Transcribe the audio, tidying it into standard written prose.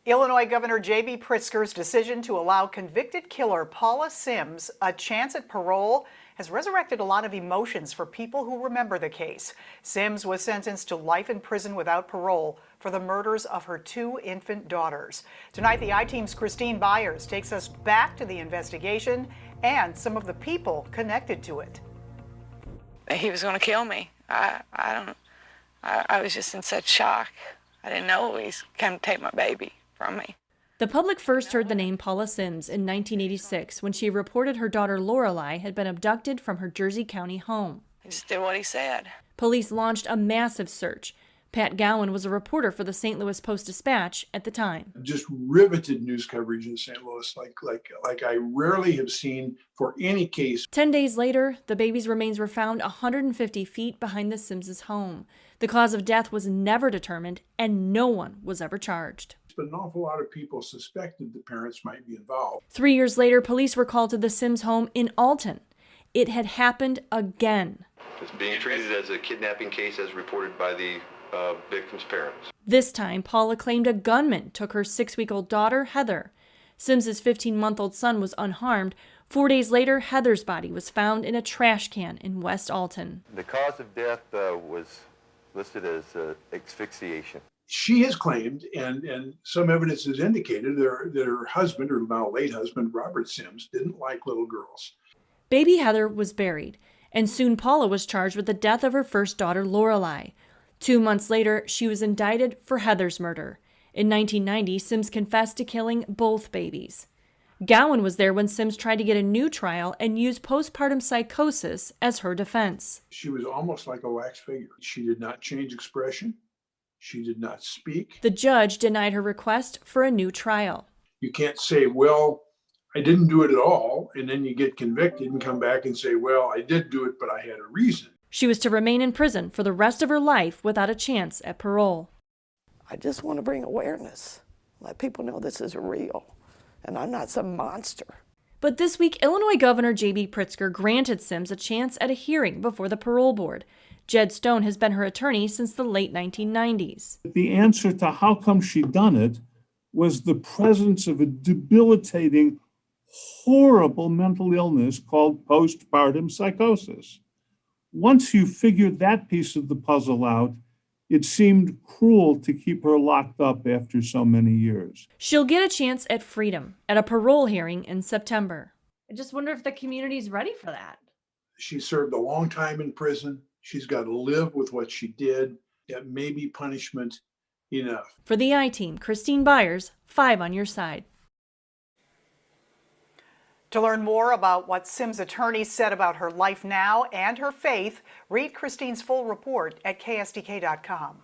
Illinois Governor J.B. Pritzker's decision to allow convicted killer Paula Sims a chance at parole has resurrected a lot of emotions for people who remember the case. Sims was sentenced to life in prison without parole for the murders of her two infant daughters. Tonight, the I-Team's Christine Byers takes us back to the investigation and some of the people connected to it. He was going to kill me. I was just in such shock. I didn't know he was coming to take my baby from me. The public first heard the name Paula Sims in 1986 when she reported her daughter Lorelei had been abducted from her Jersey County home. I just did what he said. Police launched a massive search. Pat Gowan was a reporter for the St. Louis Post-Dispatch at the time. Just riveted news coverage in St. Louis like I rarely have seen for any case. 10 days later, the baby's remains were found 150 feet behind the Simses' home. The cause of death was never determined, and no one was ever charged. But an awful lot of people suspected the parents might be involved. 3 years later, police were called to the Sims home in Alton. It had happened again. It's being treated as a kidnapping case as reported by the victim's parents. This time, Paula claimed a gunman took her 6-week-old daughter, Heather. Sims's 15-month-old son was unharmed. 4 days later, Heather's body was found in a trash can in West Alton. The cause of death was listed as asphyxiation. She has claimed, and some evidence has indicated, that her husband, or now late husband, Robert Sims, didn't like little girls. Baby Heather was buried, and soon Paula was charged with the death of her first daughter, Lorelei. 2 months later, she was indicted for Heather's murder. In 1990, Sims confessed to killing both babies. Gowan was there when Sims tried to get a new trial and used postpartum psychosis as her defense. She was almost like a wax figure. She did not change expression. She did not speak. The judge denied her request for a new trial. You can't say, well, I didn't do it at all, and then you get convicted and come back and say, well, I did do it, but I had a reason. She was to remain in prison for the rest of her life without a chance at parole. I just want to bring awareness, let people know this is real, and I'm not some monster. But this week, Illinois Governor J.B. Pritzker granted Sims a chance at a hearing before the parole board. Jed Stone has been her attorney since the late 1990s. The answer to how come she done it was the presence of a debilitating, horrible mental illness called postpartum psychosis. Once you figured that piece of the puzzle out, it seemed cruel to keep her locked up after so many years. She'll get a chance at freedom at a parole hearing in September. I just wonder if the community's ready for that. She served a long time in prison. She's got to live with what she did. That may be punishment enough. For the I-Team, Christine Byers, 5 on your side. To learn more about what Sims' attorney said about her life now and her faith, read Christine's full report at KSDK.com.